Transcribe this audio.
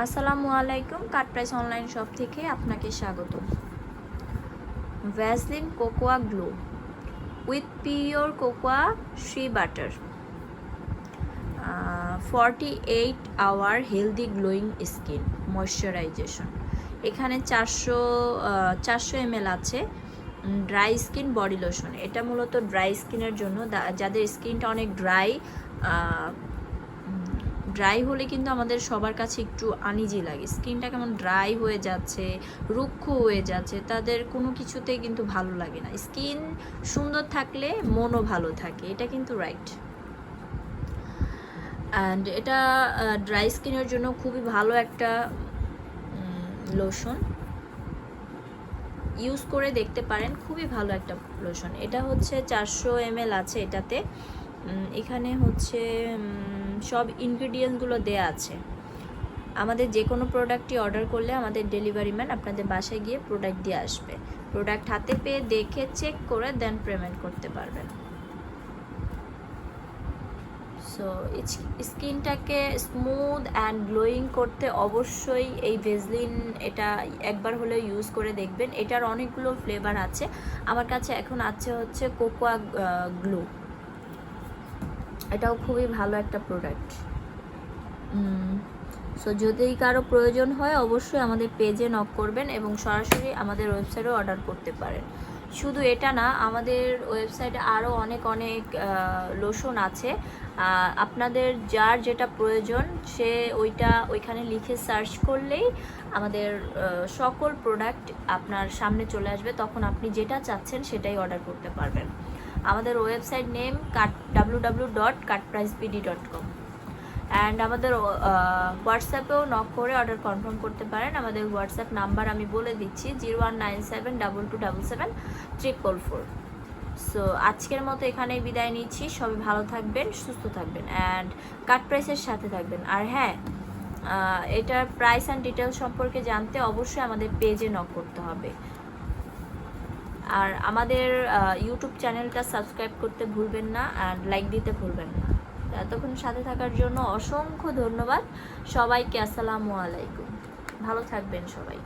আসসালামু আলাইকুম, কাট price online shop থেকে আপনাকে স্বাগত। Vaseline cocoa glow with pure cocoa shea butter, 48 hour healthy glowing skin moisturisation. এখানে 400 ml আছে ড্রাই স্কিন বডি লোশন। এটা মূলত ড্রাই স্কিনের জন্য, যাদের স্কিনটা অনেক ড্রাই হলে কিন্তু আমাদের সবার কাছে একটু আনইজি লাগে, স্কিনটা কেমন ড্রাই হয়ে যাচ্ছে, রুক্ষ হয়ে যাচ্ছে, তাদের কোনো কিছুতেই কিন্তু ভালো লাগে না। স্কিন সুন্দর থাকলে মনও ভালো থাকে, এটা কিন্তু রাইট। অ্যান্ড এটা ড্রাই স্কিনের জন্য খুবই ভালো একটা লোশন, ইউজ করে দেখতে পারেন, খুবই ভালো একটা লোশন। এটা হচ্ছে 400 ml আছে এটাতে। এখানে হচ্ছে সব ইনগ্রিডিয়েন্টসগুলো দেয়া আছে। আমাদের যে কোনো প্রোডাক্টই অর্ডার করলে আমাদের ডেলিভারি ম্যান আপনাদের বাসায় গিয়ে প্রোডাক্ট দিয়ে আসবে। প্রোডাক্ট হাতে পেয়ে দেখে চেক করে দেন পেমেন্ট করতে পারবেন। সো স্কিনটাকে স্মুথ অ্যান্ড গ্লোয়িং করতে অবশ্যই এই ভেসলিন এটা একবার হলেও ইউজ করে দেখবেন। এটার অনেকগুলো ফ্লেভার আছে, আমার কাছে এখন আছে হচ্ছে কোকোয়া গ্লো। এটাও খুবই ভালো একটা প্রোডাক্ট। সো যদি কারো প্রয়োজন হয় অবশ্যই আমাদের পেজে নক করবেন এবং সরাসরি আমাদের ওয়েবসাইটেও অর্ডার করতে পারেন। শুধু এটা না, আমাদের ওয়েবসাইটে আরও অনেক লোশন আছে। আপনাদের যার যেটা প্রয়োজন সে ওইখানে লিখে সার্চ করলেই আমাদের সকল প্রোডাক্ট আপনার সামনে চলে আসবে, তখন আপনি যেটা চাচ্ছেন সেটাই অর্ডার করতে পারবেন। আমাদের ওয়েবসাইট নেম www.cutpricebd.com। অ্যান্ড আমাদের হোয়াটসঅ্যাপেও নক করে অর্ডার কনফার্ম করতে পারেন। আমাদের হোয়াটসঅ্যাপ নাম্বার আমি বলে দিচ্ছি 0197227744। সো আজকের মতো এখানেই বিদায় নিচ্ছি। সবাই ভালো থাকবেন, সুস্থ থাকবেন অ্যান্ড কাট প্রাইসের সাথে থাকবেন। আর হ্যাঁ, এটার প্রাইস অ্যান্ড ডিটেলস সম্পর্কে জানতে অবশ্যই আমাদের পেজে নক করতে হবে। আর আমাদের ইউটিউব চ্যানেলটা সাবস্ক্রাইব করতে ভুলবেন না অ্যান্ড লাইক দিতে ভুলবেন না। এতক্ষণ সাথে থাকার জন্য অসংখ্য ধন্যবাদ সবাইকে। আসসালামু আলাইকুম, ভালো থাকবেন সবাই।